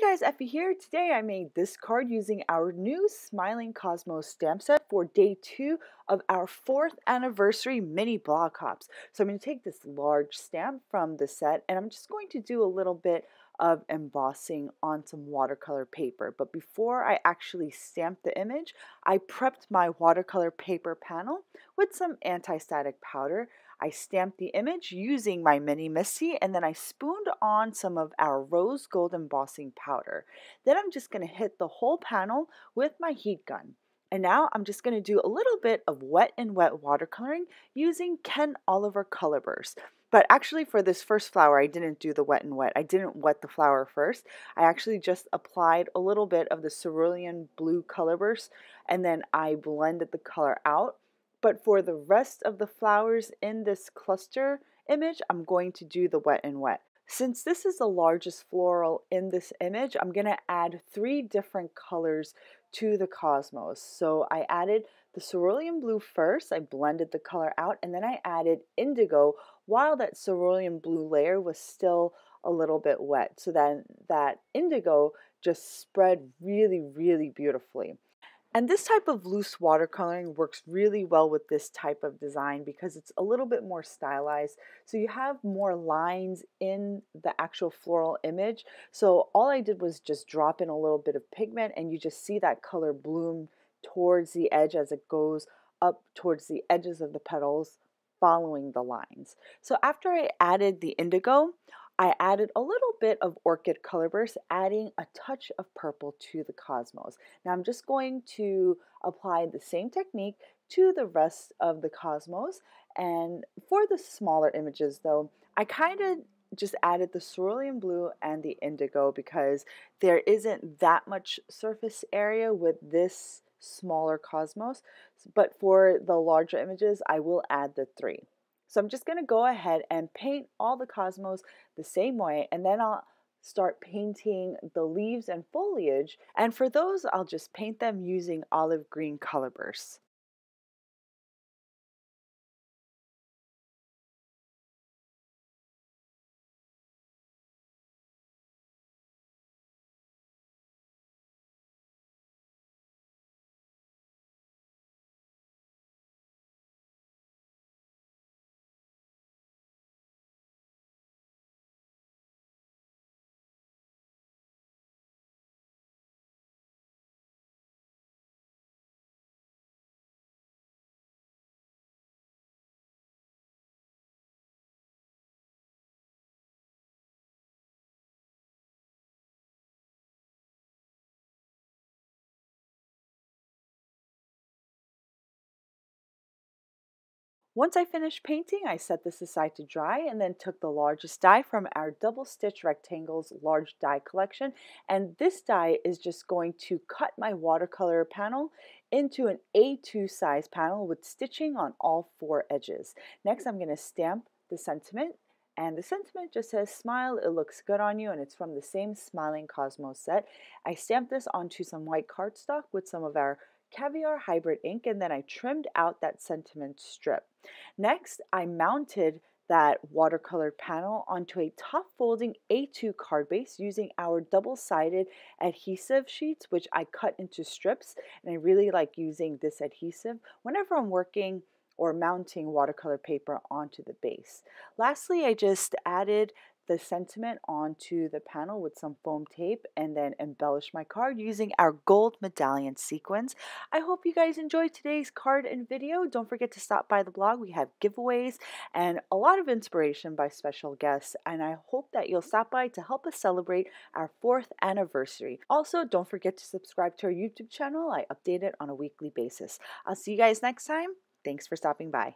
Guys, Effie here. Today I made this card using our new Smiling Cosmos stamp set for day 2 of our 4th anniversary mini block hops. So I'm going to take this large stamp from the set and I'm just going to do a little bit of embossing on some watercolor paper. But before I actually stamp the image, I prepped my watercolor paper panel with some anti-static powder. I stamped the image using my mini Misty and then I spooned on some of our rose gold embossing powder. Then I'm just going to hit the whole panel with my heat gun. And now I'm just going to do a little bit of wet and wet watercoloring using Ken Oliver color burst. But actually for this first flower, I didn't do the wet and wet. I didn't wet the flower first. I actually just applied a little bit of the cerulean blue color burst and then I blended the color out. But for the rest of the flowers in this cluster image, I'm going to do the wet and wet. Since this is the largest floral in this image, I'm going to add 3 different colors to the cosmos. So I added the cerulean blue first, I blended the color out, and then I added indigo while that cerulean blue layer was still a little bit wet. So then that indigo just spread really beautifully. And this type of loose watercoloring works really well with this type of design because it's a little bit more stylized. So you have more lines in the actual floral image. So all I did was just drop in a little bit of pigment and you just see that color bloom towards the edge as it goes up towards the edges of the petals following the lines. So after I added the indigo, I added a little bit of orchid color burst, adding a touch of purple to the cosmos. Now I'm just going to apply the same technique to the rest of the cosmos. And for the smaller images though, I kind of just added the cerulean blue and the indigo because there isn't that much surface area with this smaller cosmos. But for the larger images, I will add the 3. So I'm just going to go ahead and paint all the cosmos the same way, and then I'll start painting the leaves and foliage. And for those, I'll just paint them using olive green color bursts. Once I finished painting, I set this aside to dry and then took the largest die from our double stitch rectangles large die collection. And this die is just going to cut my watercolor panel into an A2 size panel with stitching on all 4 edges. Next, I'm going to stamp the sentiment. And the sentiment just says, "Smile, it looks good on you," and it's from the same Smiling Cosmos set. I stamped this onto some white cardstock with some of our caviar hybrid ink, and then I trimmed out that sentiment strip. Next, I mounted that watercolor panel onto a top folding A2 card base using our double-sided adhesive sheets, which I cut into strips, and I really like using this adhesive whenever I'm working or mounting watercolor paper onto the base. Lastly, I just added the sentiment onto the panel with some foam tape and then embellish my card using our gold medallion sequins. I hope you guys enjoyed today's card and video. Don't forget to stop by the blog. We have giveaways and a lot of inspiration by special guests, and I hope that you'll stop by to help us celebrate our 4th anniversary. Also, don't forget to subscribe to our YouTube channel. I update it on a weekly basis. I'll see you guys next time. Thanks for stopping by.